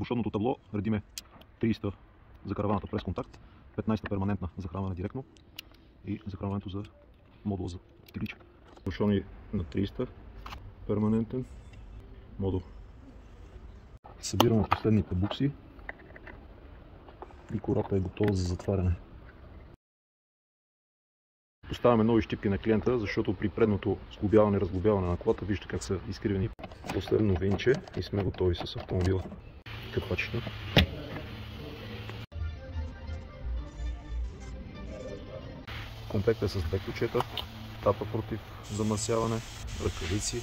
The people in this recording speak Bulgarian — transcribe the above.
разходното табло редиме 30 за караваната през контакт, 15 перманентна захранване директно и захранването за модул за тилича. Бушони на 300 перманентен модул. Събираме последните букси и кората е готова за затваряне. Поставяме нови щипки на клиента, защото при предното сглобяване, разглобяване на колата вижте как са изкривени. Последно винче и сме готови с автомобила. Капачета. Комплектът е с две ключета, тапа против замърсяване, ръкавици,